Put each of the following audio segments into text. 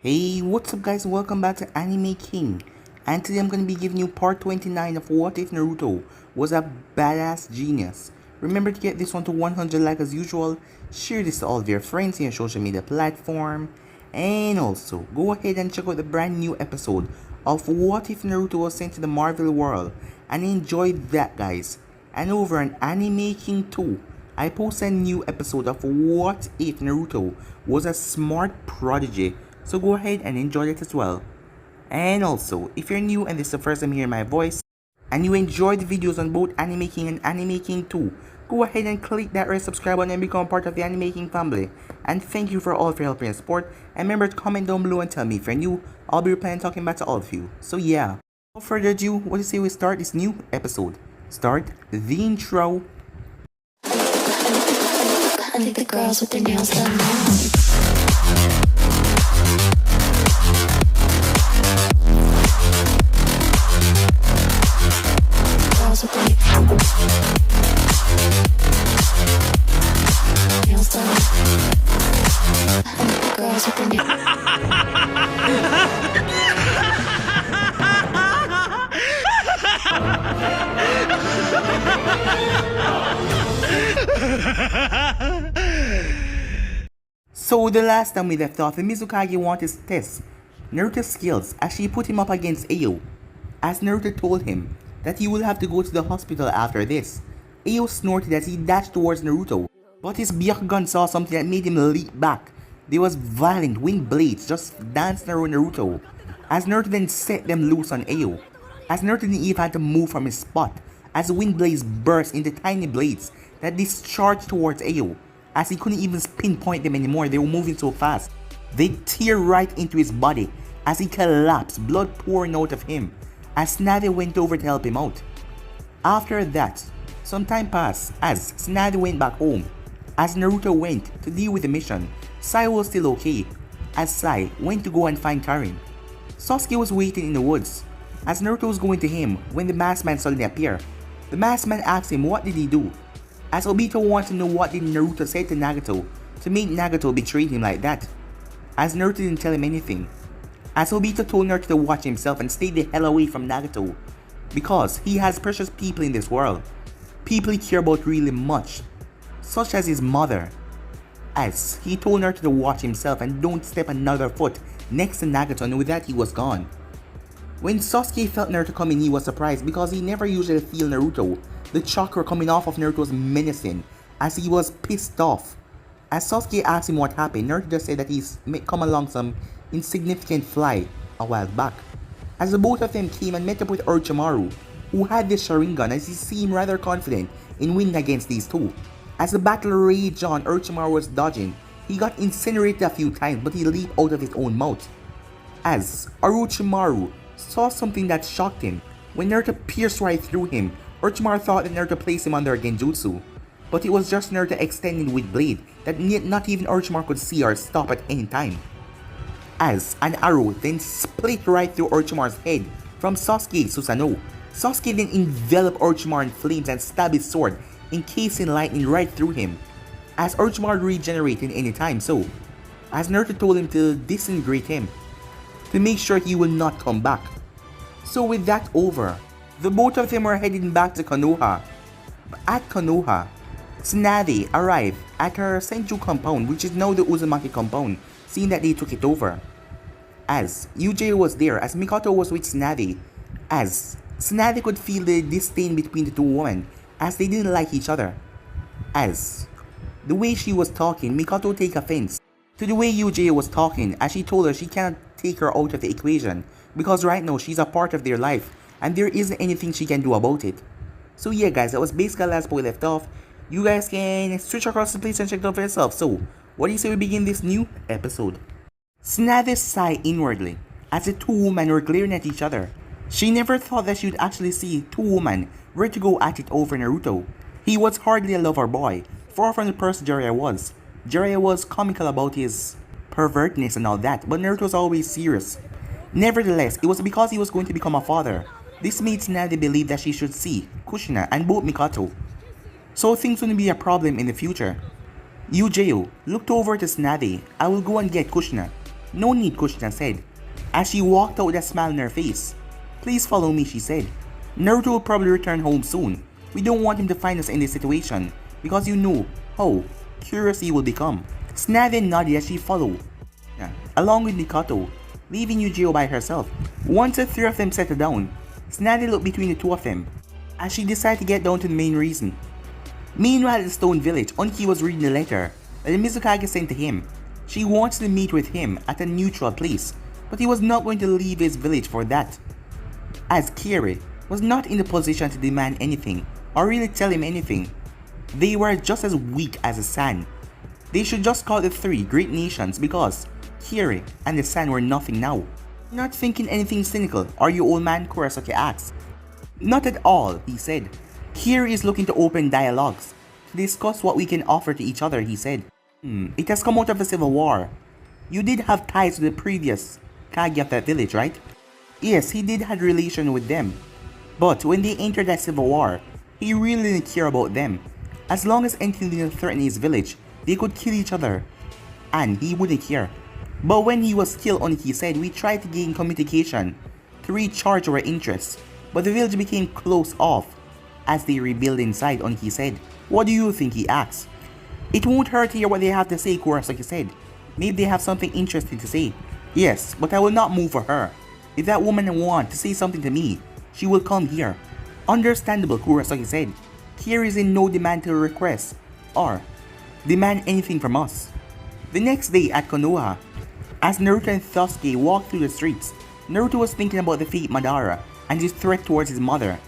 Hey, what's up guys, welcome back to Anime King, and today I'm going to be giving you part 29 of What If Naruto Was a Badass Genius. Remember to get this one to 100 like as usual, share this to all of your friends in your social media platform, and also go ahead and check out the brand new episode of What If Naruto Was Sent to the Marvel World, and enjoy that guys. And over on Anime King 2, I post a new episode of What If Naruto Was a Smart Prodigy, so go ahead and enjoy it as well. And also, if you're new and this is the first time hearing my voice, and you enjoy the videos on both Anime King and Anime King 2, go ahead and click that red subscribe button and become part of the Anime King family. And thank you for all of your help and support, and remember to comment down below and tell me if you're new. I'll be replying and talking back to all of you. So yeah, without further ado, what do you say we start this new episode? Start the intro. I think the girls with their nails done now. Girls with their nails done. I think the girls with their So the last time we left off, the Mizukage wanted to test Naruto's skills as she put him up against Ayo, as Naruto told him that he will have to go to the hospital after this. Ayo snorted as he dashed towards Naruto, but his Byakugan saw something that made him leap back. There was violent wind blades just dancing around Naruto, as Naruto then set them loose on Ayo, as Naruto didn't even have to move from his spot, as the wind blades burst into tiny blades that discharged towards Ayo, as he couldn't even pinpoint them anymore. They were moving so fast. They tear right into his body as he collapsed, blood pouring out of him, as Tsunade went over to help him out. After that, some time passed as Tsunade went back home. As Naruto went to deal with the mission, Sai was still okay, as Sai went to go and find Karin. Sasuke was waiting in the woods, as Naruto was going to him when the masked man suddenly appeared. The masked man asked him what did he do, as Obito wanted to know what did Naruto say to Nagato to make Nagato betray him like that, as Naruto didn't tell him anything, as Obito told Naruto to watch himself and stay the hell away from Nagato, because he has precious people in this world, people he care about really much, such as his mother, as he told Naruto to watch himself and don't step another foot next to Nagato, and with that he was gone. When Sasuke felt Naruto coming, he was surprised because he never usually feel Naruto. The chakra coming off of Naruto was menacing, as he was pissed off. As Sasuke asked him what happened, Naruto just said that he's come along some insignificant fly a while back. As the both of them came and met up with Orochimaru, who had this Sharingan, as he seemed rather confident in winning against these two. As the battle raged on, Orochimaru was dodging. He got incinerated a few times, but he leaped out of his own mouth. As Orochimaru saw something that shocked him, when Naruto pierced right through him, Orochimaru thought that Naruto placed him under a genjutsu, but it was just Naruto extending with blade that not even Orochimaru could see or stop at any time. As an arrow then split right through Orochimaru's head from Sasuke Susanoo. Sasuke then enveloped Orochimaru in flames and stabbed his sword, encasing lightning right through him, as Orochimaru regenerated any time so, as Naruto told him to disintegrate him, to make sure he will not come back. So with that over, the both of them were heading back to Konoha. At Konoha, Tsunade arrived at her Senju compound, which is now the Uzumaki compound, seeing that they took it over. As UJ was there, as Mikoto was with Tsunade, as Tsunade could feel the disdain between the two women, as they didn't like each other. As the way she was talking, Mikoto take offense to the way UJ was talking, as she told her she can't take her out of the equation, because right now she's a part of their life, and there isn't anything she can do about it. So yeah guys, that was basically the last part we left off. You guys can switch across the place and check it out for yourself. So, what do you say we begin this new episode? Tsunade sighed inwardly, as the two women were glaring at each other. She never thought that she would actually see two women ready to go at it over Naruto. He was hardly a lover boy, far from the person Jiraiya was. Jiraiya was comical about his pervertness and all that, but Naruto was always serious. Nevertheless, it was because he was going to become a father. This made Tsunade believe that she should see Kushina and both Mikoto, so things wouldn't be a problem in the future. Yujeo looked over to Tsunade. I will go and get Kushina. No need, Kushina said, as she walked out with a smile on her face. Please follow me, she said. Naruto will probably return home soon. We don't want him to find us in this situation, because you know how curious he will become. Tsunade nodded as she followed, along with Mikoto, leaving Yujiro by herself. Once the three of them settled down, Tsunade looked between the two of them, as she decided to get down to the main reason. Meanwhile at the Stone Village, Onki was reading the letter that the Mizukage sent to him. She wanted to meet with him at a neutral place, but he was not going to leave his village for that, as Karin was not in the position to demand anything or really tell him anything. They were just as weak as the Sand. They should just call the three great nations because Karin and the Sand were nothing now. Not thinking anything cynical, are you, old man? Kurosaki asked. Not at all, he said. Karin is looking to open dialogues to discuss what we can offer to each other, he said. It has come out of the civil war. You did have ties to the previous Kage of that village, right? Yes, he did have relation with them. But when they entered that civil war, he really didn't care about them. As long as anything didn't threaten his village, they could kill each other, and he wouldn't care. But when he was killed, Oniki said, we tried to gain communication to recharge our interests, but the village became closed off as they rebuild inside, Oniki said. What do you think, he asked. It won't hurt to hear what they have to say, Kurosaki said. Maybe they have something interesting to say. Yes, but I will not move for her. If that woman wants to say something to me, she will come here. Understandable, Kurosaki said. Karin is in no demand to request or demand anything from us. The next day at Konoha, as Naruto and Sasuke walked through the streets, Naruto was thinking about the fate Madara and his threat towards his mother,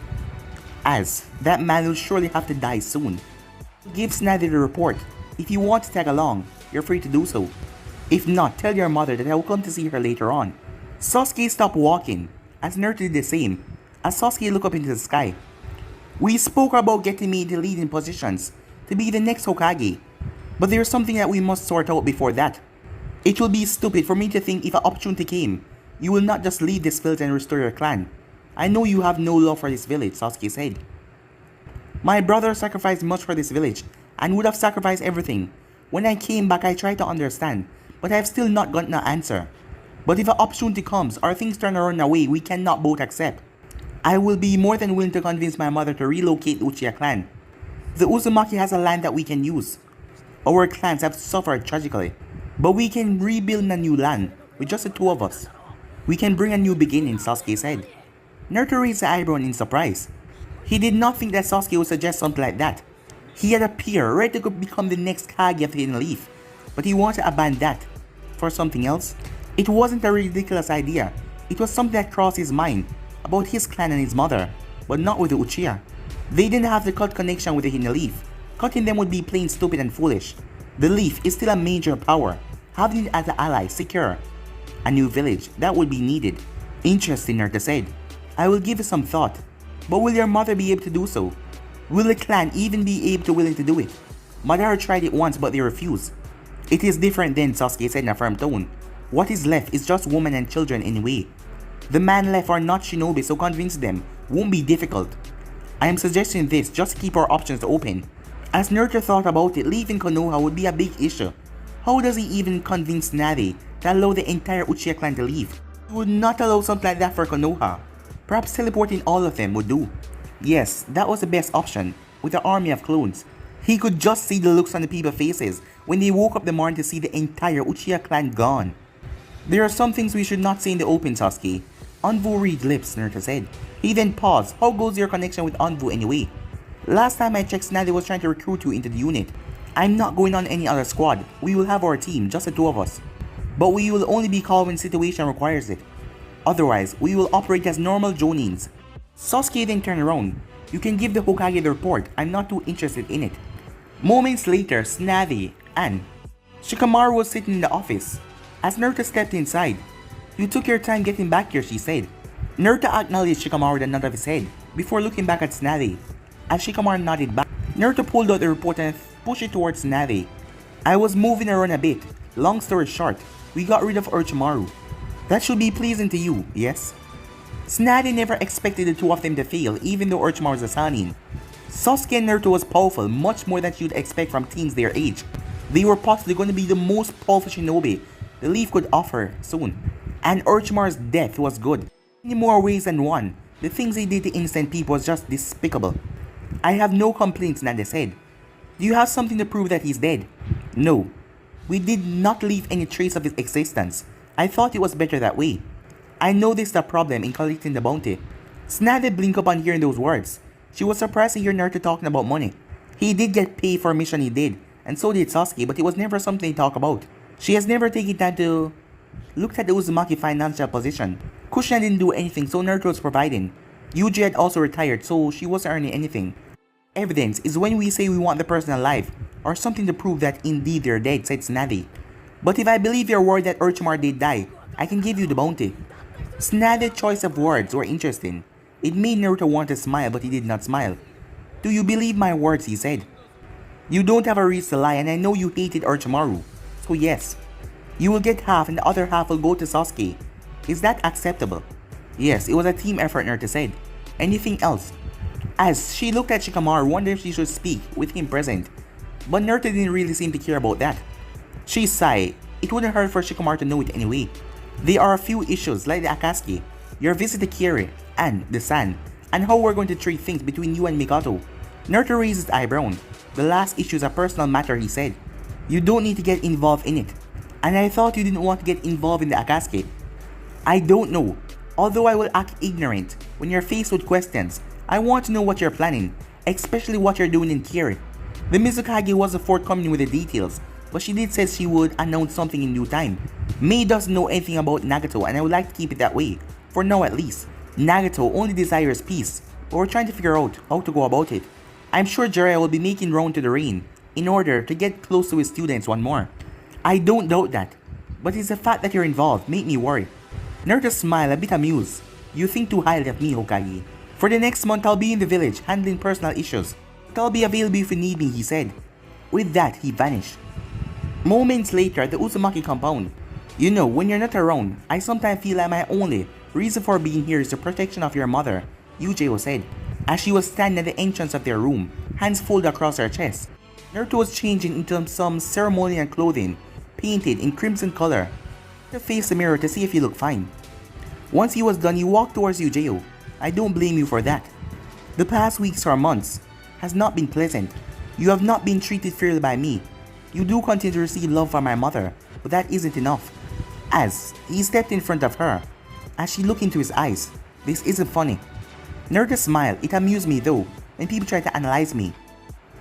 as that man will surely have to die soon. He gave Tsunade the report. If you want to tag along, you're free to do so. If not, tell your mother that I will come to see her later on. Sasuke stopped walking, as Naruto did the same, as Sasuke looked up into the sky. We spoke about getting me into leading positions to be the next Hokage, but there's something that we must sort out before that. It will be stupid for me to think if an opportunity came, you will not just leave this village and restore your clan. I know you have no love for this village, Sasuke said. My brother sacrificed much for this village and would have sacrificed everything. When I came back, I tried to understand, but I have still not gotten an answer. But if an opportunity comes or things turn around in a way we cannot both accept, I will be more than willing to convince my mother to relocate the Uchiha clan. The Uzumaki has a land that we can use. Our clans have suffered tragically, but we can rebuild a new land with just the two of us. We can bring a new beginning, Sasuke said. Naruto raised an eyebrow in surprise. He did not think that Sasuke would suggest something like that. He had a peer ready to become the next Kage of the Hidden Leaf, but he wanted to abandon that for something else. It wasn't a ridiculous idea. It was something that crossed his mind about his clan and his mother, but not with the Uchiha. They didn't have the cut connection with the Hidden Leaf. Cutting them would be plain stupid and foolish. The Leaf is still a major power. Having it as an ally secure a new village that would be needed. Interesting, Naruto said. I will give it some thought. But will your mother be able to do so? Will the clan even be able to willing to do it? Madara tried it once but they refused. It is different then, Sasuke said in a firm tone. What is left is just women and children anyway. The man left are not shinobi, so convince them won't be difficult. I am suggesting this just to keep our options open. As Naruto thought about it, leaving Konoha would be a big issue. How does he even convince Tsunade to allow the entire Uchiha clan to leave? He would not allow something like that for Konoha. Perhaps teleporting all of them would do. Yes, that was the best option, with the army of clones. He could just see the looks on the people's faces when they woke up the morning to see the entire Uchiha clan gone. There are some things we should not say in the open, Sasuke. Anvu read lips, Naruto said. He then paused. How goes your connection with Anvu anyway? Last time I checked, Tsunade was trying to recruit you into the unit. I'm not going on any other squad. We will have our team, just the two of us. But we will only be called when situation requires it. Otherwise, we will operate as normal Jonins. Sasuke then turned around. You can give the Hokage the report. I'm not too interested in it. Moments later, Tsunade and Shikamaru was sitting in the office. As Naruto stepped inside, you took your time getting back here, she said. Naruto acknowledged Shikamaru with a nod of his head before looking back at Tsunade. As Shikamaru nodded back, Naruto pulled out the report and pushed it towards Tsunade. I was moving around a bit. Long story short, we got rid of Orochimaru. That should be pleasing to you, yes? Tsunade never expected the two of them to fail, even though Orochimaru was a Sannin. Sasuke and Naruto was powerful, much more than you'd expect from teens their age. They were possibly going to be the most powerful shinobi the leaf could offer soon. And Orochimaru's death was good. In more ways than one, the things he did to innocent people was just despicable. I have no complaints, Nade said. Do you have something to prove that he's dead? No. We did not leave any trace of his existence. I thought it was better that way. I noticed a problem in collecting the bounty. Tsunade blinked upon hearing those words. She was surprised to hear Naruto talking about money. He did get paid for a mission he did, and so did Sasuke, but it was never something to talk about. She has never taken time to look at the Uzumaki financial position. Kushina didn't do anything, so Naruto was providing. Yuji had also retired, so she wasn't earning anything. Evidence is when we say we want the person alive, or something to prove that indeed they're dead, said Tsunade. But if I believe you're worried that Orochimaru did die, I can give you the bounty. Tsunade's choice of words were interesting. It made Naruto want to smile, but he did not smile. Do you believe my words, he said. You don't have a reason to lie, and I know you hated Orochimaru. So yes, you will get half and the other half will go to Sasuke. Is that acceptable? Yes, it was a team effort, Naruto said. Anything else? As she looked at Shikamaru, wondering if she should speak with him present. But Naruto didn't really seem to care about that. She sighed. It wouldn't hurt for Shikamaru to know it anyway. There are a few issues like the Akatsuki, your visit to Karin, and the sand, and how we're going to treat things between you and Mikoto. Naruto raised his eyebrow. The last issue is a personal matter, he said. You don't need to get involved in it. And I thought you didn't want to get involved in the Akatsuki. I don't know. Although I will act ignorant when you're faced with questions, I want to know what you're planning, especially what you're doing in Karin. The Mizukage wasn't forthcoming with the details, but she did say she would announce something in due time. Mei doesn't know anything about Nagato, and I would like to keep it that way, for now at least. Nagato only desires peace, but we're trying to figure out how to go about it. I'm sure Jiraiya will be making round to the rain in order to get close to his students once more. I don't doubt that, but it's the fact that you're involved make me worry. Naruto smiled, a bit amused. You think too highly of me, Hokage. For the next month, I'll be in the village handling personal issues. I'll be available if you need me, he said. With that, he vanished. Moments later at the Uzumaki compound. You know, when you're not around, I sometimes feel like my only reason for being here is the protection of your mother, Yuji said, as she was standing at the entrance of their room, hands folded across her chest. Naruto was changing into some ceremonial clothing, painted in crimson color. He faced the mirror to see if he looked fine. Once he was done, he walked towards Yuji. I don't blame you for that. The past weeks or months has not been pleasant. You have not been treated fairly by me. You do continue to receive love from my mother, but that isn't enough. As he stepped in front of her, as she looked into his eyes, this isn't funny. Naruto smiled. It amused me though, when people try to analyze me.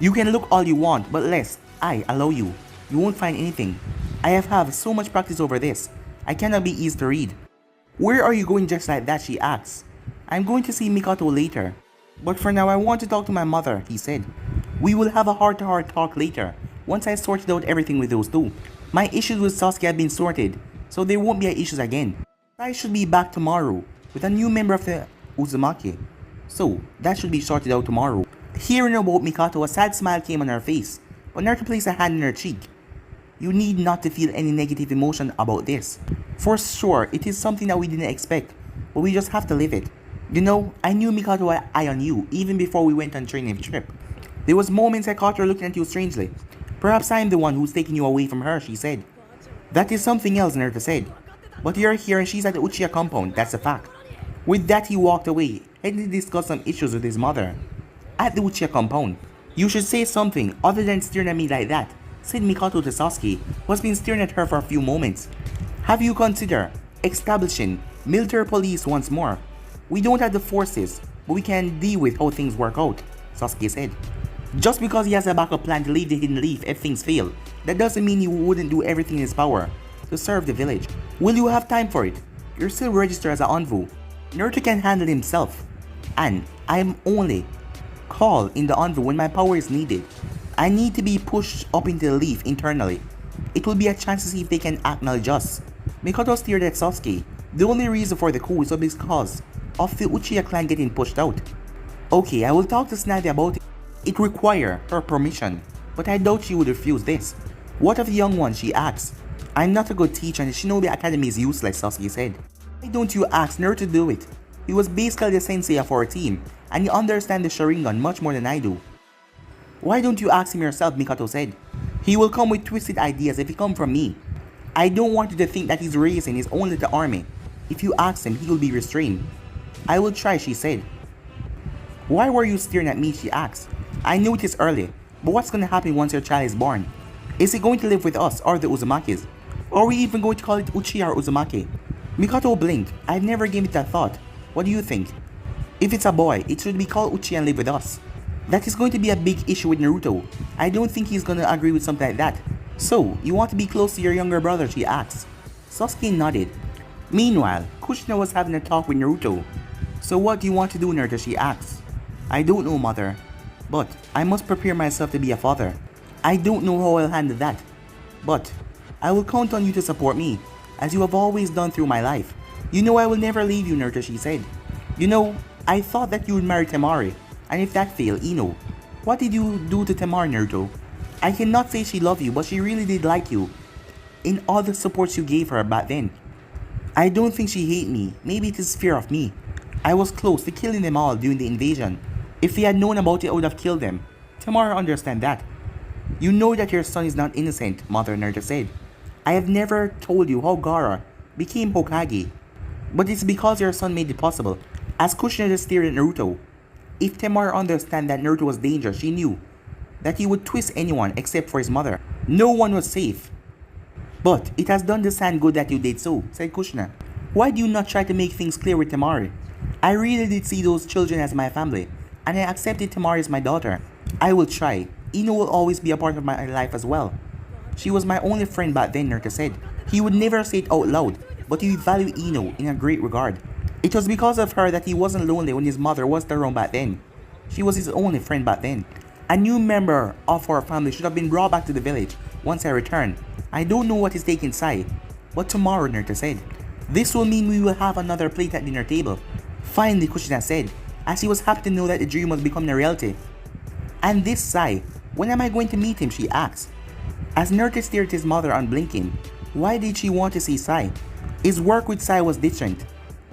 You can look all you want, but lest I allow you, you won't find anything. I have so much practice over this. I cannot be easy to read. Where are you going just like that, she asked. I'm going to see Mikoto later. But for now I want to talk to my mother, he said. We will have a heart-to-heart talk later, once I sorted out everything with those two. My issues with Sasuke have been sorted, so there won't be issues again. I should be back tomorrow, with a new member of the Uzumaki. So, that should be sorted out tomorrow. Hearing about Mikoto, a sad smile came on her face, but Naruto placed a hand on her cheek. You need not to feel any negative emotion about this. For sure, it is something that we didn't expect, but we just have to live it. You know, I knew Mikoto had eye on you even before we went on training trip. There was moments I caught her looking at you strangely. Perhaps I'm the one who's taking you away from her, she said. That is something else, Naruto said. But you're here and she's at the Uchiha compound, that's a fact. With that he walked away, heading to discuss some issues with his mother. At the Uchiha compound, you should say something other than staring at me like that, said Mikoto to Sasuke, who has been staring at her for a few moments. Have you considered establishing military police once more? We don't have the forces, but we can deal with how things work out, Sasuke said. Just because he has a backup plan to leave the Hidden Leaf if things fail, that doesn't mean he wouldn't do everything in his power to serve the village. Will you have time for it? You're still registered as an envoy. Naruto can handle himself, and I'm only called in the envoy when my power is needed. I need to be pushed up into the leaf internally. It will be a chance to see if they can act maljust. Mikoto stared at Sasuke. The only reason for the coup is because of the Uchiha clan getting pushed out. Okay, I will talk to Tsunade about it. It requires her permission, but I doubt she would refuse this. What of the young one, she asked. I'm not a good teacher and the Shinobi Academy is useless, Sasuke said. Why don't you ask Naruto to do it? He was basically the sensei of our team, and he understands the Sharingan much more than I do. Why don't you ask him yourself, Mikoto said. He will come with twisted ideas if he come from me. I don't want you to think that he's raising his own little army. If you ask him, he will be restrained. I will try, she said. Why were you staring at me, she asked. I knew it is early, but what's going to happen once your child is born? Is he going to live with us or the Uzumakis? Or are we even going to call it Uchiha or Uzumaki? Mikoto blinked. I've never given it that thought. What do you think? If it's a boy, it should be called Uchiha and live with us. That is going to be a big issue with Naruto. I don't think he's going to agree with something like that. So, you want to be close to your younger brother, she asked. Sasuke nodded. Meanwhile, Kushina was having a talk with Naruto. So what do you want to do, Naruto, she asked. I don't know, mother. But I must prepare myself to be a father. I don't know how I'll handle that. But I will count on you to support me, as you have always done through my life. You know I will never leave you, Naruto, she said. You know, I thought that you would marry Temari, and if that failed, Ino. What did you do to Temari, Naruto? I cannot say she loved you, but she really did like you. In all the supports you gave her back then. I don't think she hated me. Maybe it is fear of me. I was close to killing them all during the invasion. If they had known about it, I would have killed them. Temari understand that. You know that your son is not innocent, Mother Naruto said. I have never told you how Gaara became Hokage. But it's because your son made it possible. As Kushina just stared at Naruto. If Temari understood that Naruto was dangerous, she knew that he would twist anyone except for his mother. No one was safe. But it has done the San good that you did so, said Kushina. Why do you not try to make things clear with Temari? I really did see those children as my family, and I accepted Temari as my daughter. I will try. Ino will always be a part of my life as well. She was my only friend back then, Naruto said. He would never say it out loud, but he valued Ino in a great regard. It was because of her that he wasn't lonely when his mother wasn't around back then. She was his only friend back then. A new member of our family should have been brought back to the village once I return. I don't know what is taking Sai, but tomorrow, Naruto said. This will mean we will have another plate at dinner table. Finally, Kushina said, as he was happy to know that the dream was becoming a reality. And this Sai, when am I going to meet him, she asked. As Naruto stared at his mother unblinking, why did she want to see Sai? His work with Sai was different.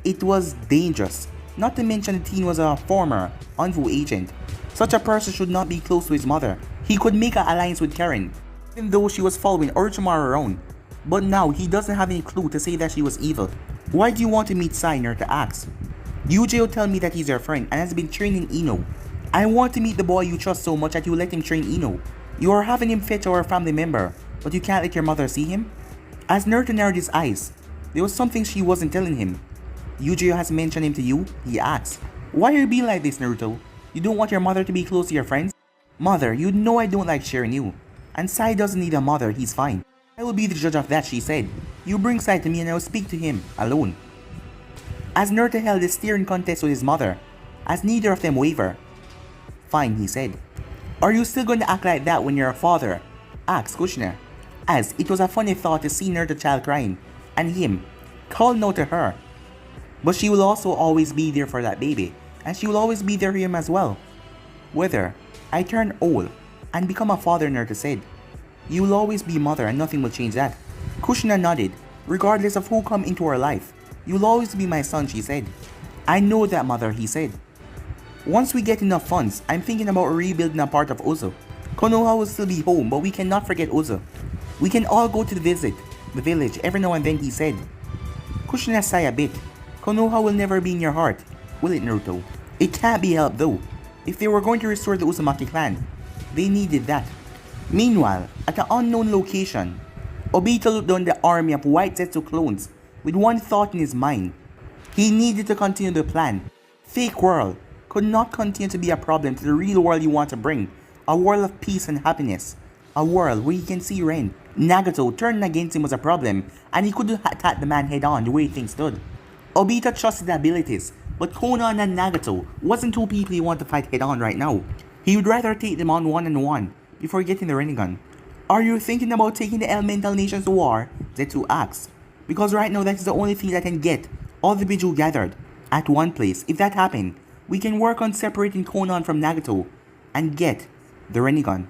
It was dangerous. Not to mention the teen was a former Envu agent. Such a person should not be close to his mother. He could make an alliance with Karin, even though she was following Orochimaru around. But now he doesn't have any clue to say that she was evil. Why do you want to meet Sai, Naruto asked. Yuji tell me that he's your friend and has been training Ino. I want to meet the boy you trust so much that you let him train Ino. You are having him fetch our family member, but you can't let your mother see him? As Naruto narrowed his eyes, there was something she wasn't telling him. Yuji has mentioned him to you? He asked. Why are you being like this, Naruto? You don't want your mother to be close to your friends? Mother, you know I don't like sharing you. And Sai doesn't need a mother, he's fine. I will be the judge of that, she said. You bring Sai to me and I will speak to him, alone. As Naruto held a steering contest with his mother, as neither of them wavered. Fine, he said. Are you still going to act like that when you're a father? Asked Kushina. As it was a funny thought to see Naruto child crying, and him, call no to her. But she will also always be there for that baby, and she will always be there for him as well. Whether I turn old and become a father, Naruto said. You will always be mother and nothing will change that. Kushina nodded. Regardless of who come into her life, you will always be my son, she said. I know that, mother, he said. Once we get enough funds, I'm thinking about rebuilding a part of Ozu. Konoha will still be home, but we cannot forget Ozu. We can all go to the village every now and then, he said. Kushina sighed a bit. Konoha will never be in your heart, will it, Naruto? It can't be helped though. If they were going to restore the Uzumaki clan, they needed that. Meanwhile, at an unknown location, Obito looked down the army of white Zetsu clones with one thought in his mind. He needed to continue the plan. Fake world could not continue to be a problem to the real world you want to bring. A world of peace and happiness. A world where he can see Ren. Nagato turning against him was a problem, and he couldn't attack the man head on the way things stood. Obito trusted the abilities, but Konoha and Nagato wasn't two people he wanted to fight head on right now. He would rather take them on one-on-one before getting the Rinnegan. Are you thinking about taking the elemental nations to war? Zetsu asked. Because right now that is the only thing that can get all the Biju gathered at one place. If that happened, we can work on separating Konoha from Nagato and get the Rinnegan.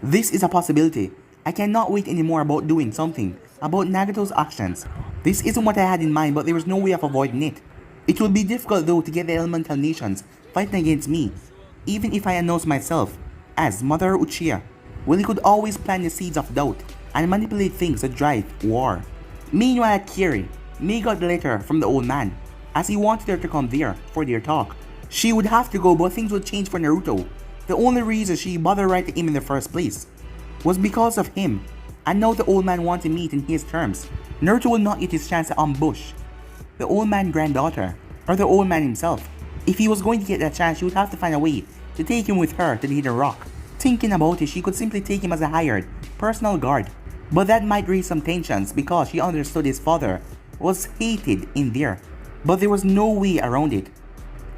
This is a possibility. I cannot wait anymore about doing something about Nagato's actions. This isn't what I had in mind, but there was no way of avoiding it. It will be difficult though to get the elemental nations fighting against me, even if I announce myself as Mother Uchiha. Well, he could always plant the seeds of doubt and manipulate things to drive war. Meanwhile at Karin, Mei got the letter from the old man, as he wanted her to come there for their talk. She would have to go, but things would change for Naruto. The only reason she bothered writing him in the first place was because of him, and now the old man wants to meet in his terms. Naruto will not get his chance to ambush the old man's granddaughter, or the old man himself. If he was going to get that chance, she would have to find a way to take him with her to the hidden rock. Thinking about it, she could simply take him as a hired personal guard, but that might raise some tensions because she understood his father was hated in there, but there was no way around it.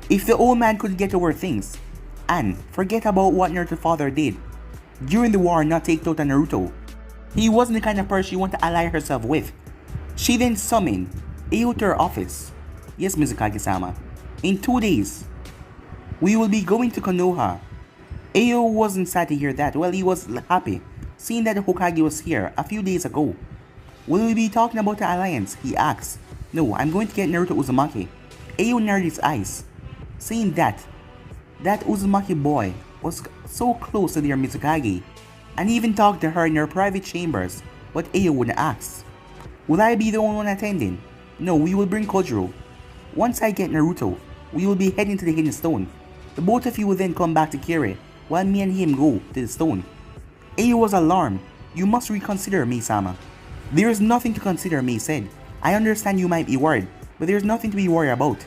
If the old man could get over things and forget about what Naruto's father did during the war, not take out on Naruto, he wasn't the kind of person she wanted to ally herself with. She then summoned Ayo to her office. Yes, Mizukage-sama. In 2 days, we will be going to Konoha. Ayo wasn't sad to hear that. Well, he was happy, seeing that the Hokage was here a few days ago. Will we be talking about the alliance? He asked. No, I'm going to get Naruto Uzumaki. Ayo narrowed his eyes, saying that Uzumaki boy was so close to their Mizukage, and even talked to her in her private chambers, but Ayo wouldn't ask. Will I be the only one attending? No, we will bring Kojiro. Once I get Naruto, we will be heading to the Hidden Stone. The both of you will then come back to Karin, while me and him go to the stone. Ayo was alarmed. You must reconsider, Mei-sama. There is nothing to consider, Mei said. I understand you might be worried, but there is nothing to be worried about.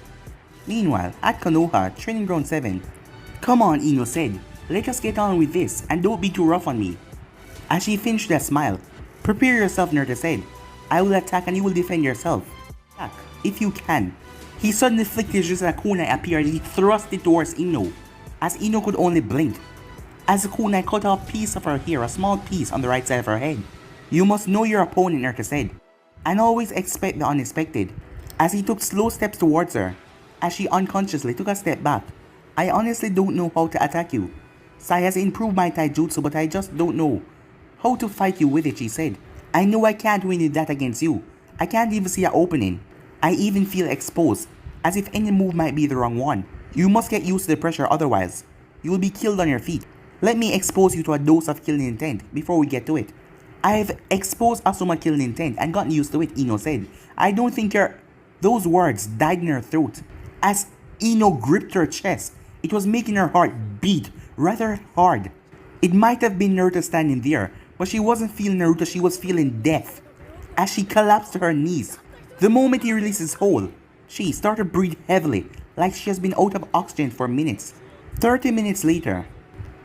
Meanwhile, at Konoha, Training Ground 7. Come on, Ino said. Let us get on with this, and don't be too rough on me. As she finished that smile. Prepare yourself, Naruto said. I will attack and you will defend yourself. Attack, if you can. He suddenly flicked his wrist and a kunai appeared and he thrust it towards Ino, as Ino could only blink. As the kunai cut off a piece of her hair, a small piece on the right side of her head. You must know your opponent, Naruto said, and always expect the unexpected. As he took slow steps towards her, as she unconsciously took a step back. I honestly don't know how to attack you. Sai has improved my taijutsu, but I just don't know how to fight you with it, she said. I know I can't win with that against you. I can't even see an opening. I even feel exposed, as if any move might be the wrong one. You must get used to the pressure, otherwise you will be killed on your feet. Let me expose you to a dose of killing intent before we get to it. I've exposed Asuma killing intent and gotten used to it, Ino said. I don't think those words died in her throat. As Ino gripped her chest, it was making her heart beat rather hard. It might have been Naruto standing there, but she wasn't feeling Naruto, she was feeling death. As she collapsed to her knees, the moment he released his hold, she started to breathe heavily, like she has been out of oxygen for minutes. 30 minutes later,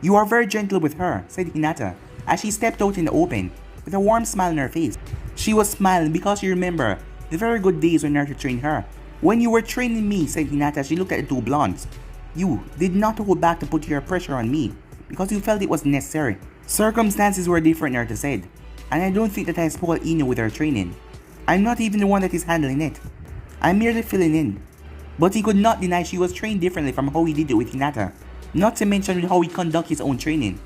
you are very gentle with her, said Hinata, as she stepped out in the open, with a warm smile on her face. She was smiling because she remembered the very good days when Naruto trained her. When you were training me, said Hinata as she looked at the two blondes, you did not hold back to put your pressure on me, because you felt it was necessary. Circumstances were different, Naruto said, and I don't think that I spoiled Ino with her training. I'm not even the one that is handling it. I'm merely filling in. But he could not deny she was trained differently from how he did it with Hinata, not to mention with how he conducted his own training.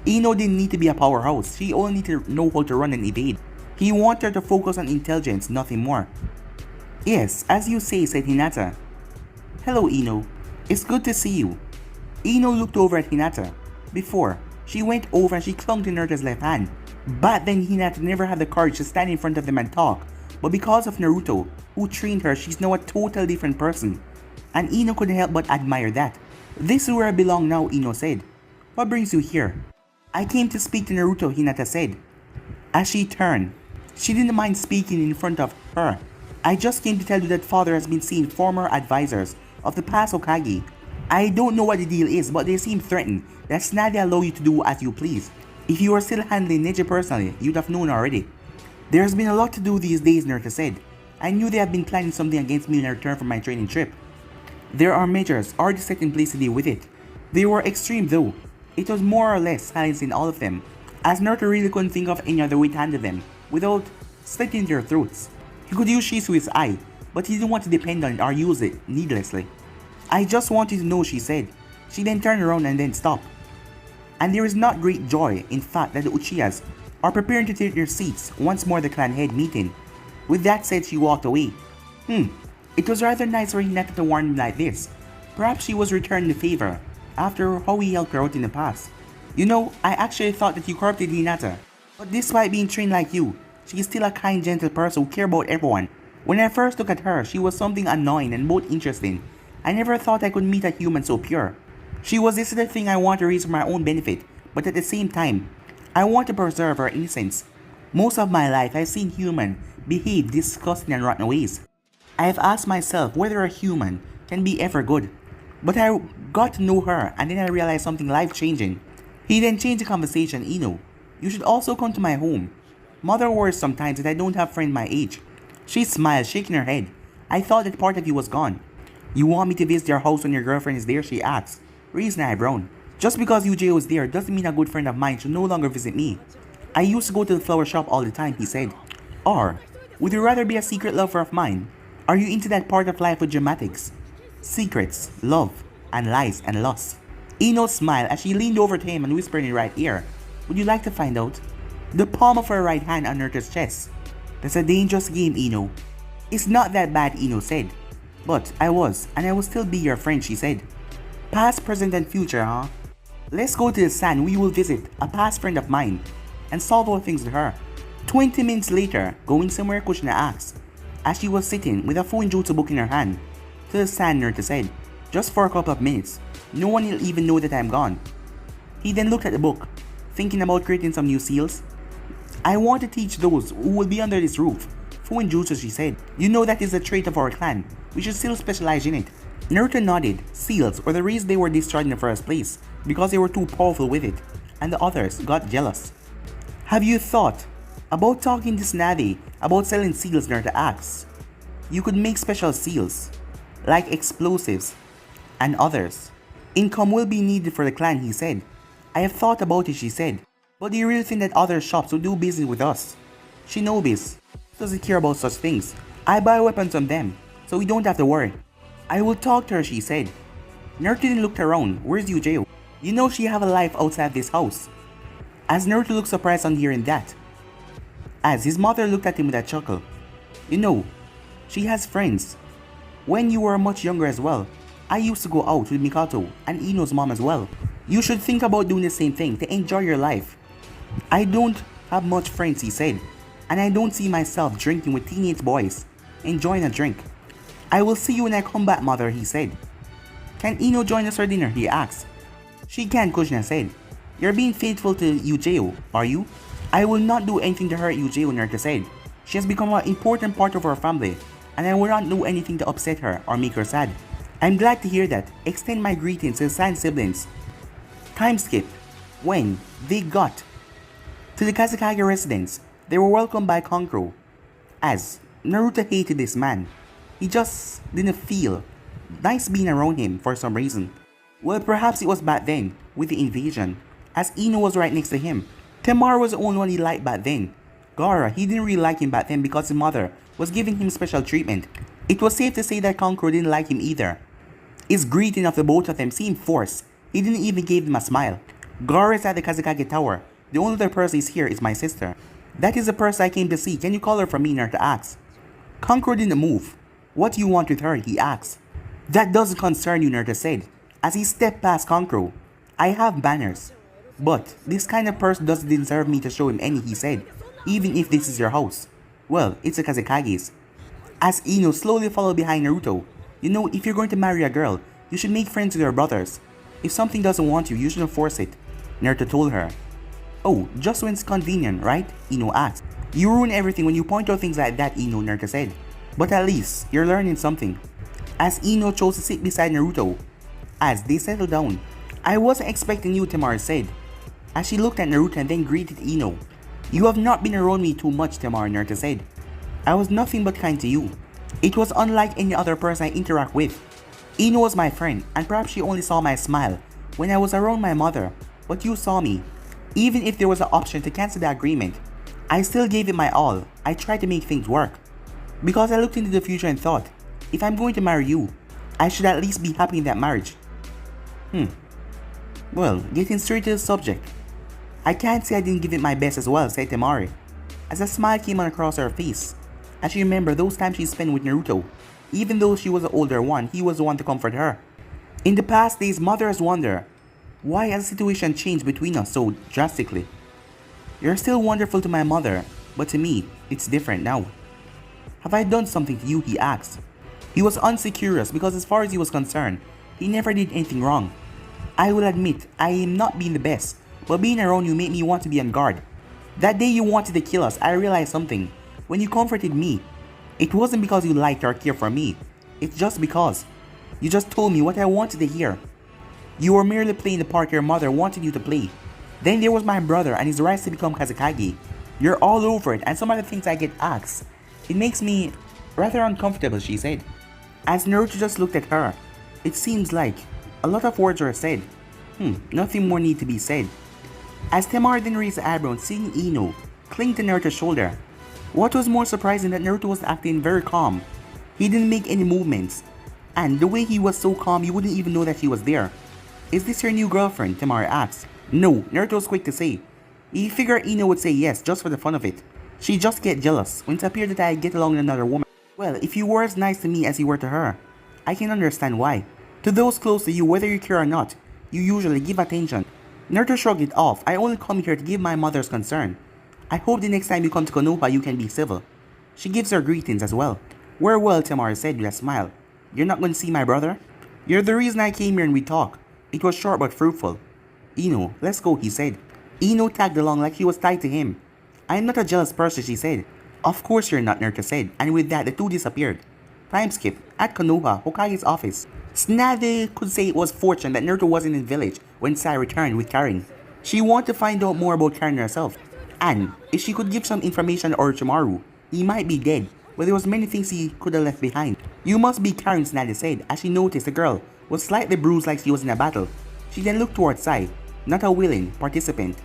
Ino didn't need to be a powerhouse, she only needed to know how to run and evade. He wanted her to focus on intelligence, nothing more. Yes, as you say, said Hinata. Hello, Ino. It's good to see you. Ino looked over at Hinata. Before, she went over and she clung to Naruto's left hand. But then Hinata never had the courage to stand in front of them and talk. But because of Naruto, who trained her, she's now a totally different person. And Ino couldn't help but admire that. This is where I belong now, Ino said. What brings you here? I came to speak to Naruto, Hinata said. As she turned, she didn't mind speaking in front of her. I just came to tell you that father has been seeing former advisors of the past Hokage. I don't know what the deal is, but they seem threatened that now they allow you to do as you please. If you were still handling Neji personally, you'd have known already. There's been a lot to do these days, Naruto said. I knew they have been planning something against me when I returned from my training trip. There are measures already set in place to deal with it. They were extreme though. It was more or less silencing all of them, as Naruto really couldn't think of any other way to handle them without slitting their throats. He could use Shisui's eye, but he didn't want to depend on it or use it needlessly. I just want you to know, she said. She then turned around and then stopped. And there is not great joy, in fact, that the Uchihas are preparing to take their seats once more the clan head meeting. With that said, she walked away. It was rather nice for Hinata to warn him like this. Perhaps she was returning the favor after how he helped her out in the past. You know, I actually thought that you corrupted Hinata. But despite being trained like you, she is still a kind, gentle person who cares about everyone. When I first looked at her, she was something annoying and both interesting. I never thought I could meet a human so pure. She was this other thing I want to raise for my own benefit, but at the same time, I want to preserve her innocence. Most of my life, I've seen humans behave disgusting and rotten ways. I have asked myself whether a human can be ever good. But I got to know her and then I realized something life-changing. He then changed the conversation. You should also come to my home. Mother worries sometimes that I don't have friends my age. She smiled, shaking her head. I thought that part of you was gone. You want me to visit your house when your girlfriend is there? She asked, raising an eyebrow. Just because UJ was there doesn't mean a good friend of mine should no longer visit me. I used to go to the flower shop all the time, he said. Or, would you rather be a secret lover of mine? Are you into that part of life with dramatics? Secrets, love, and lies and loss. Ino smiled as she leaned over to him and whispered in his right ear. Would you like to find out? The palm of her right hand on Naruto's chest. That's a dangerous game, Ino. It's not that bad, Ino said. But I was, and I will still be your friend, she said. Past, present, and future, huh? Let's go to the sand. We will visit a past friend of mine and solve all things with her. 20 minutes later, going somewhere, Kushina asked, as she was sitting with a phone jutsu book in her hand. To the sand, Naruto said, just for a couple of minutes. No one will even know that I'm gone. He then looked at the book, thinking about creating some new seals. I want to teach those who will be under this roof. Phone jutsu, she said. You know that is a trait of our clan. We should still specialize in it. Naruto nodded. Seals were the reason they were destroyed in the first place, because they were too powerful with it, and the others got jealous. Have you thought about talking to Tsunade about selling seals? Naruto asked. You could make special seals, like explosives, and others. Income will be needed for the clan, he said. I have thought about it, she said. But do you really think that other shops will do business with us? Shinobis doesn't care about such things. I buy weapons from them, so we don't have to worry. I will talk to her, she said. Naruto then looked around. Where's Yujeo? You know she have a life outside this house. As Naruto looked surprised on hearing that, as his mother looked at him with a chuckle. You know, she has friends. When you were much younger as well, I used to go out with Mikato and Ino's mom as well. You should think about doing the same thing to enjoy your life. I don't have much friends, he said, and I don't see myself drinking with teenage boys, enjoying a drink. I will see you when I come back, mother, he said. Can Ino join us for dinner? He asked. She can, Kushina said. You're being faithful to Yujeo, are you? I will not do anything to hurt Yujeo, Naruto said. She has become an important part of our family, and I will not do anything to upset her or make her sad. I'm glad to hear that. Extend my greetings to the Sand siblings. Time skip. When they got to the Kazekage residence, they were welcomed by Kankuro. As Naruto hated this man, he just didn't feel nice being around him for some reason. Well, perhaps it was back then, with the invasion, as Ino was right next to him. Temari was the only one he liked back then. Gaara, he didn't really like him back then because his mother was giving him special treatment. It was safe to say that Kankuro didn't like him either. His greeting of the both of them seemed forced. He didn't even give them a smile. Gaara is at the Kazekage Tower. The only other person is here is my sister. That is the person I came to see. Can you call her for me? Naruto asked. Kankuro didn't move. What do you want with her? He asked. That doesn't concern you, Naruto said, as he stepped past Kankuro. I have banners. But this kind of person doesn't deserve me to show him any, he said, even if this is your house. Well, it's the Kazekage's. As Ino slowly followed behind Naruto. You know, if you're going to marry a girl, you should make friends with your brothers. If something doesn't want you, you shouldn't force it, Naruto told her. Oh, just when it's convenient, right? Ino asked. You ruin everything when you point out things like that, Ino, Naruto said. But at least, you're learning something. As Ino chose to sit beside Naruto. As they settled down. I wasn't expecting you, Temari said. As she looked at Naruto and then greeted Ino. You have not been around me too much, Temari, Naruto said. I was nothing but kind to you. It was unlike any other person I interact with. Ino was my friend, and perhaps she only saw my smile when I was around my mother, but you saw me. Even if there was an option to cancel the agreement, I still gave it my all. I tried to make things work. Because I looked into the future and thought, if I'm going to marry you, I should at least be happy in that marriage. Well, getting straight to the subject. I can't say I didn't give it my best as well, said Temari, as a smile came on across her face, as she remembered those times she spent with Naruto. Even though she was the older one, he was the one to comfort her. In the past days, mothers wonder, why has the situation changed between us so drastically? You're still wonderful to my mother, but to me, it's different now. Have I done something to you? He asked. He was unsecurious because as far as he was concerned, he never did anything wrong. I will admit, I am not being the best, but being around you made me want to be on guard. That day you wanted to kill us, I realized something. When you comforted me, it wasn't because you liked or cared for me. It's just because you just told me what I wanted to hear. You were merely playing the part your mother wanted you to play. Then there was my brother and his rise to become Kazekage. You're all over it, and some of the things I get asked, it makes me rather uncomfortable, she said. As Naruto just looked at her, it seems like a lot of words were said. Nothing more need to be said. As Temari then raised the eyebrow, seeing Ino cling to Naruto's shoulder. What was more surprising that Naruto was acting very calm. He didn't make any movements, and the way he was so calm you wouldn't even know that she was there. Is this your new girlfriend? Temari asked. No, Naruto was quick to say. He figured Ino would say yes just for the fun of it. She just get jealous when it appeared that I get along with another woman. Well, if you were as nice to me as you were to her, I can understand why. To those close to you, whether you care or not, you usually give attention. Naruto shrugged it off. I only come here to give my mother's concern. I hope the next time you come to Konoha you can be civil. She gives her greetings as well. We're well, Temari said with a smile. You're not going to see my brother? You're the reason I came here and we talk. It was short but fruitful. Ino, let's go, he said. Ino tagged along like she was tied to him. I'm not a jealous person, she said. Of course you're not, Naruto said, and with that the two disappeared. Time skip. At Konoha, Hokage's office. Tsunade could say it was fortunate that Naruto wasn't in the village when Sai returned with Karin. She wanted to find out more about Karin herself. And if she could give some information to Orochimaru, he might be dead, but there was many things he could have left behind. You must be Karin, Tsunade said, as she noticed the girl was slightly bruised like she was in a battle. She then looked towards Sai, not a willing participant.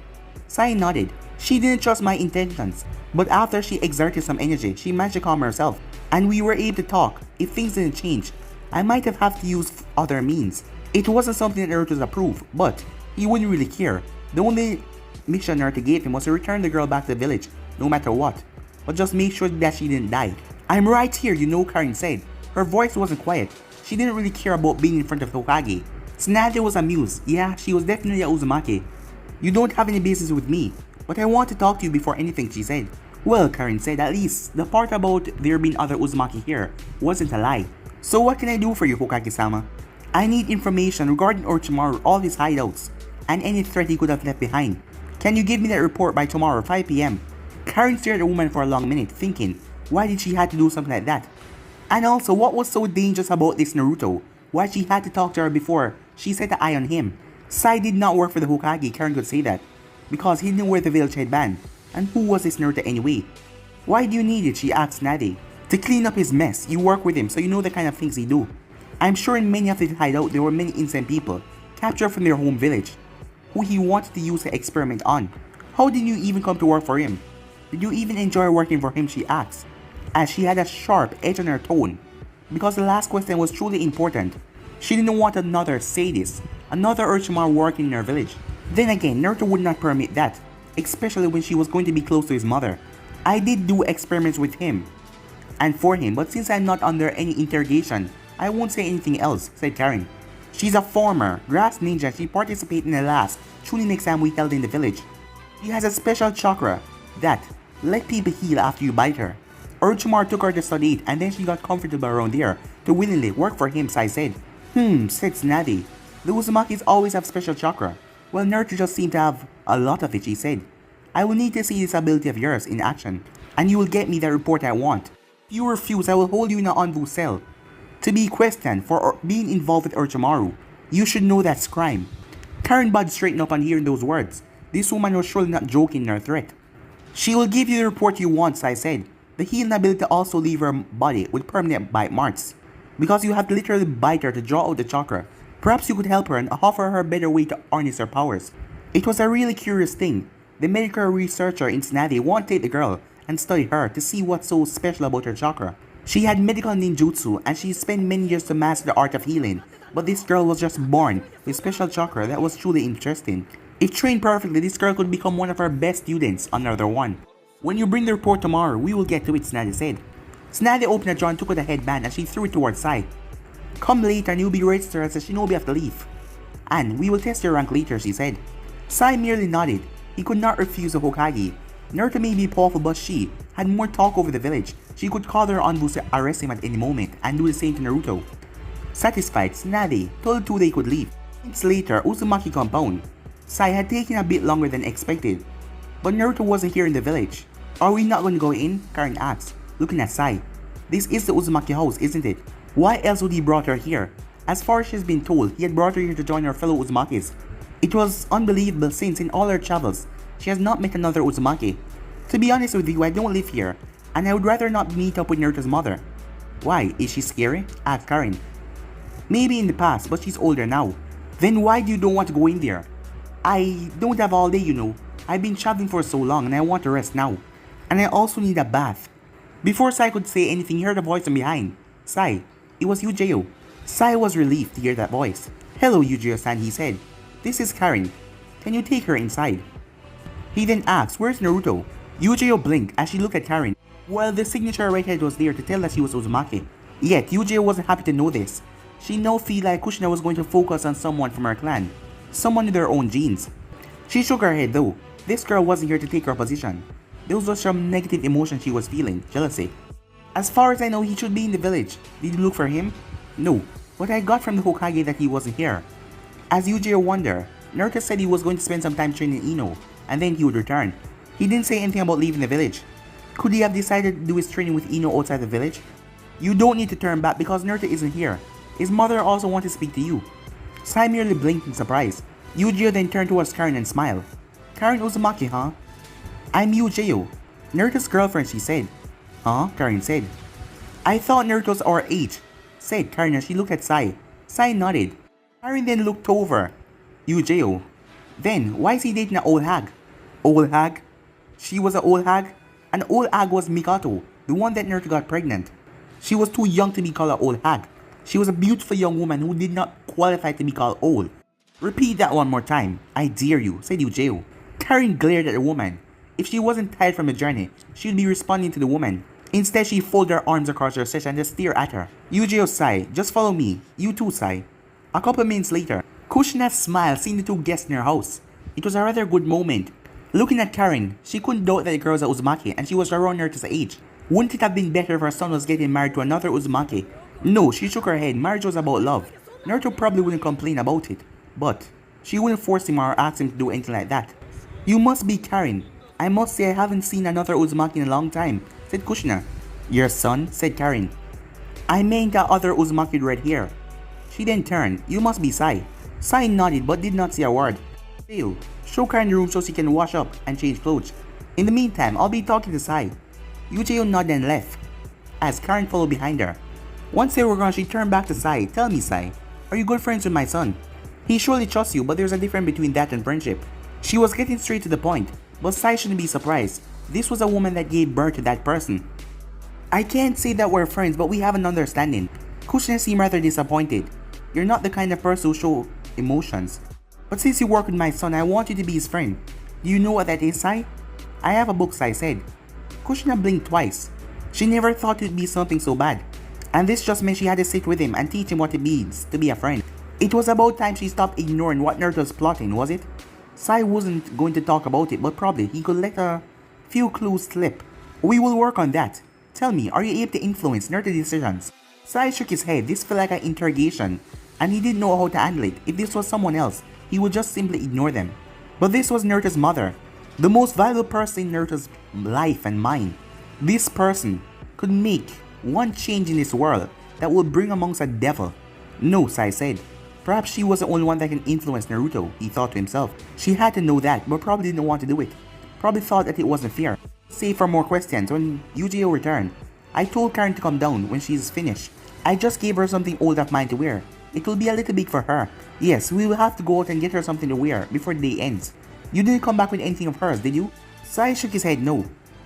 Sai nodded. She didn't trust my intentions, but after she exerted some energy, she managed to calm herself, and we were able to talk. If things didn't change, I might have to use other means. It wasn't something that Naruto approved, but he wouldn't really care. The only mission Naruto gave him was to return the girl back to the village, no matter what, but just make sure that she didn't die. I'm right here, you know, Karin said. Her voice wasn't quiet. She didn't really care about being in front of Hokage. Tsunade was amused. Yeah, she was definitely a Uzumaki. You don't have any business with me, but I want to talk to you before anything, she said. Well, Karin said, at least the part about there being other Uzumaki here wasn't a lie. So what can I do for you, Hokage-sama? I need information regarding Orochimaru, all his hideouts, and any threat he could have left behind. Can you give me that report by tomorrow, 5 PM? Karin stared at the woman for a long minute, thinking, why did she have to do something like that? And also, what was so dangerous about this Naruto? Why she had to talk to her before she set the eye on him? Sai did not work for the Hokage, Karin could say that, because he didn't wear the village headband. And who was this Naruto anyway? Why do you need it? She asked Tsunade. To clean up his mess. You work with him, so you know the kind of things he do. I'm sure in many of the hideout there were many innocent people captured from their home village, who he wanted to use to experiment on. How did you even come to work for him? Did you even enjoy working for him? She asked, as she had a sharp edge on her tone, because the last question was truly important. She didn't want another sadist, another Orochimaru working in her village. Then again, Naruto would not permit that, especially when she was going to be close to his mother. I did do experiments with him and for him, but since I'm not under any interrogation, I won't say anything else, said Karin. She's a former grass ninja. She participated in the last Chunin exam we held in the village. She has a special chakra that let people heal after you bite her. Orochimaru took her to study it, and then she got comfortable around there to willingly work for him, Sai said. Said Tsunade. The Uzumakis always have special chakra. Well, Naruto just seemed to have a lot of it, she said. I will need to see this ability of yours in action, and you will get me the report I want. If you refuse, I will hold you in an envoy cell to be questioned for being involved with Orochimaru. You should know that's crime. Karin Bud straightened up on hearing those words. This woman was surely not joking in her threat. She will give you the report you want, Sai said. The healing ability also leave her body with permanent bite marks, because you have to literally bite her to draw out the chakra. Perhaps you could help her and offer her a better way to harness her powers. It was a really curious thing. The medical researcher in Tsunade wanted to take the girl and study her to see what's so special about her chakra. She had medical ninjutsu and she spent many years to master the art of healing, but this girl was just born with special chakra that was truly interesting. If trained perfectly, this girl could become one of our best students, another one. When you bring the report tomorrow, we will get to it, Tsunade said. Tsunade opened a drawer and took out the headband and she threw it towards Sai. Come later and you'll be registered as a shinobi of the leaf. And we will test your rank later, she said. Sai merely nodded. He could not refuse the Hokage. Naruto may be powerful, but she had more talk over the village. She could call her envoys to arrest him at any moment and do the same to Naruto. Satisfied, Tsunade told the two they could leave. Minutes later, Uzumaki compound. Sai had taken a bit longer than expected, but Naruto wasn't here in the village. Are we not going to go in? Karin asked, looking at Sai. This is the Uzumaki house, isn't it? Why else would he brought her here? As far as she's been told, he had brought her here to join her fellow Uzumakis. It was unbelievable since in all her travels, she has not met another Uzumaki. To be honest with you, I don't live here, and I would rather not meet up with Naruto's mother. Why, is she scary? Asked Karin. Maybe in the past, but she's older now. Then why do you don't want to go in there? I don't have all day, you know. I've been traveling for so long and I want to rest now. And I also need a bath. Before Sai could say anything, he heard a voice from behind. Sai, it was Yujiro. Sai was relieved to hear that voice. Hello, Yujiro-san, he said. This is Karin. Can you take her inside? He then asked, where's Naruto? Yujiro blinked as she looked at Karin, while the signature redhead was there to tell that she was Uzumaki. Yet, Yujiro wasn't happy to know this. She now felt like Kushina was going to focus on someone from her clan. Someone with their own genes. She shook her head though. This girl wasn't here to take her position. Those were some negative emotion she was feeling, jealousy. As far as I know, he should be in the village. Did you look for him? No, but I got from the Hokage that he wasn't here. As Yujiro wondered, Naruto said he was going to spend some time training Ino, and then he would return. He didn't say anything about leaving the village. Could he have decided to do his training with Ino outside the village? You don't need to turn back because Naruto isn't here. His mother also wants to speak to you. Sai merely blinked in surprise. Yujiro then turned towards Karin and smiled. Karin Uzumaki, huh? I'm Yujiro, Naruto's girlfriend, she said. Huh? Karin said. I thought Naruto's our age, said Karin as she looked at Sai. Sai nodded. Karin then looked over. Yujiro. Then, why is he dating an old hag? Old hag? She was an old hag? An old hag was Mikato, the one that Naruto got pregnant. She was too young to be called an old hag. She was a beautiful young woman who did not qualify to be called old. Repeat that one more time. I dare you, said Yujiro. Karin glared at the woman. If she wasn't tired from the journey, she'd be responding to the woman. Instead, she folded her arms across her chest and just stared at her. Yujiro sighed. Just follow me. You too, Sai. A couple minutes later, Kushina smiled seeing the two guests in her house. It was a rather good moment. Looking at Karin, she couldn't doubt that the girl was a Uzumaki and she was around Naruto's age. Wouldn't it have been better if her son was getting married to another Uzumaki? No, she shook her head. Marriage was about love. Naruto probably wouldn't complain about it. But she wouldn't force him or ask him to do anything like that. You must be Karin. I must say I haven't seen another Uzumaki in a long time, said Kushina. Your son? Said Karin. I meant that other Uzumaki with red hair. She then turned. You must be Sai. Sai nodded but did not say a word. Fail. Show Karin the room so she can wash up and change clothes. In the meantime, I'll be talking to Sai. Yujiro nodded and left, as Karin followed behind her. Once they were gone, she turned back to Sai. Tell me, Sai, are you good friends with my son? He surely trusts you, but there's a difference between that and friendship. She was getting straight to the point, but Sai shouldn't be surprised. This was a woman that gave birth to that person. I can't say that we're friends, but we have an understanding. Kushina seemed rather disappointed. You're not the kind of person who show emotions. But since you work with my son, I want you to be his friend. Do you know what that is, Sai? I have a book, Sai said. Kushina blinked twice. She never thought it'd be something so bad. And this just meant she had to sit with him and teach him what it means to be a friend. It was about time she stopped ignoring what Naruto was plotting, was it? Sai wasn't going to talk about it, but probably he could let a few clues slip. We will work on that. Tell me, are you able to influence Naruto's decisions? Sai shook his head. This felt like an interrogation, and he didn't know how to handle it. If this was someone else, he would just simply ignore them. But this was Naruto's mother, the most valuable person in Naruto's life and mind. This person could make one change in this world that would bring amongst a devil. No, Sai said. Perhaps she was the only one that can influence Naruto, he thought to himself. She had to know that, but probably didn't want to do it. Probably thought that it wasn't fair. Save for more questions when Yujiro returned. I told Karin to come down when she's finished. I just gave her something old of mine to wear. It will be a little big for her. Yes, we will have to go out and get her something to wear before the day ends. You didn't come back with anything of hers, did you? Sai shook his head no.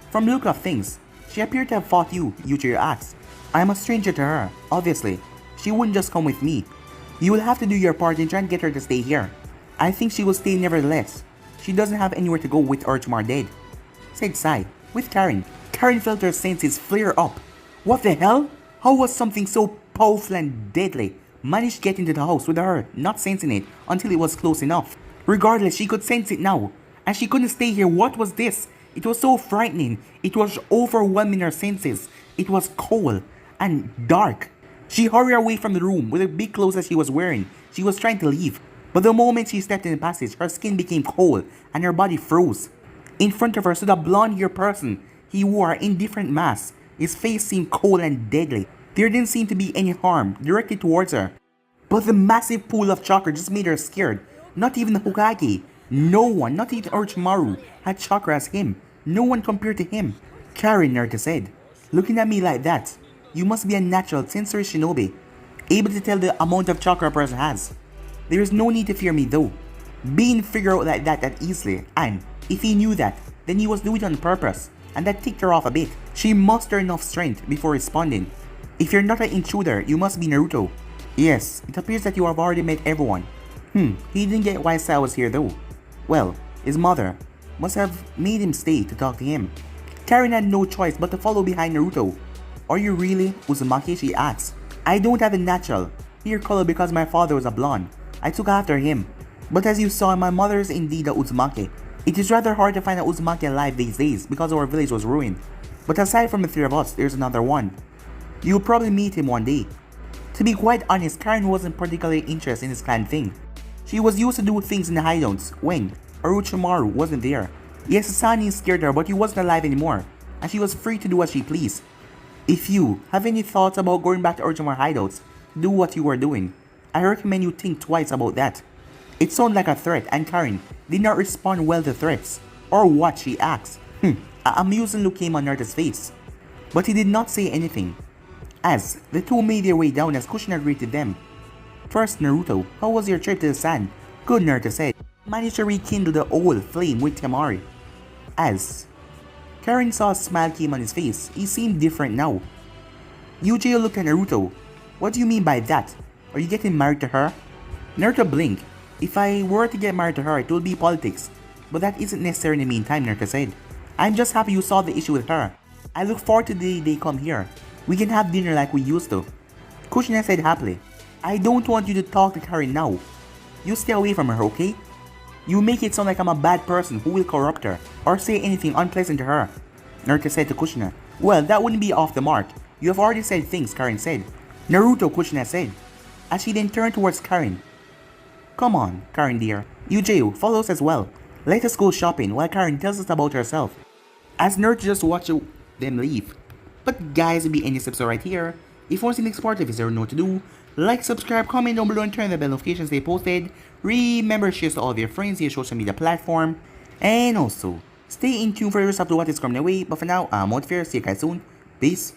From the look of things, she appeared to have fought you, Yujiro asked. I am a stranger to her, obviously. She wouldn't just come with me. You will have to do your part in trying to get her to stay here. I think she will stay nevertheless. She doesn't have anywhere to go with Orochimaru dead, said Sai, with Karin. Karin felt her senses flare up. What the hell? How was something so powerful and deadly managed to get into the house with her not sensing it until it was close enough? Regardless, she could sense it now. and she couldn't stay here. What was this? It was so frightening. It was overwhelming her senses. It was cold and dark. She hurried away from the room with the big clothes that she was wearing. She was trying to leave, but the moment she stepped in the passage, her skin became cold and her body froze. In front of her stood a blonde-haired person. He wore an indifferent mask. His face seemed cold and deadly. There didn't seem to be any harm directed towards her. But the massive pool of chakra just made her scared. Not even the Hokage. No one, not even Orochimaru, had chakra as him. No one compared to him. Karin, Naruto said, looking at me like that. You must be a natural sensory shinobi, able to tell the amount of chakra a person has. There is no need to fear me though. Being figured out like that easily, and if he knew that, then he was doing it on purpose, and that ticked her off a bit. She mustered enough strength before responding. If you're not an intruder, you must be Naruto. Yes, it appears that you have already met everyone. He didn't get why Sai was here though. Well, his mother must have made him stay to talk to him. Karin had no choice but to follow behind Naruto. Are you really Uzumaki? She asked. I don't have a natural hair color because my father was a blonde. I took after him. But as you saw, my mother is indeed a Uzumaki. It is rather hard to find an Uzumaki alive these days because our village was ruined. But aside from the three of us, there's another one. You'll probably meet him one day. To be quite honest, Karin wasn't particularly interested in this clan thing. She was used to do things in the hideouts when Orochimaru wasn't there. Yes, Sasani scared her, but he wasn't alive anymore, and she was free to do as she pleased. If you have any thoughts about going back to Orochimaru hideouts, do what you were doing. I recommend you think twice about that. It sounded like a threat, and Karin did not respond well to threats, or what she asked. An amusing look came on Naruto's face, but he did not say anything. As the two made their way down as Kushina greeted them. First, Naruto, how was your trip to the sand? Good, Naruto said. Managed to rekindle the old flame with Temari. As Karin saw a smile came on his face, he seemed different now. Yuji looked at Naruto. What do you mean by that? Are you getting married to her? Naruto blinked. If I were to get married to her, it would be politics. But that isn't necessary in the meantime, Naruto said. I'm just happy you solved the issue with her. I look forward to the day they come here. We can have dinner like we used to. Kushina said happily. I don't want you to talk to Karin now. You stay away from her, okay? You make it sound like I'm a bad person who will corrupt her or say anything unpleasant to her. Naruto said to Kushina. Well, that wouldn't be off the mark. You have already said things, Karin said. Naruto, Kushina said, as she then turned towards Karin. Come on, Karin dear. Yuji, follow us as well. Let us go shopping while Karin tells us about herself. As Naruto just watched them leave. But guys, it'll be any episode right here. If you want to see the next part of it, you know what to do. Like, subscribe, comment down below, and turn the bell notifications they posted. Remember, share to all of your friends, your social media platform. And also, stay in tune for the rest of what is coming your way. But for now, I'm out here. See you guys soon. Peace.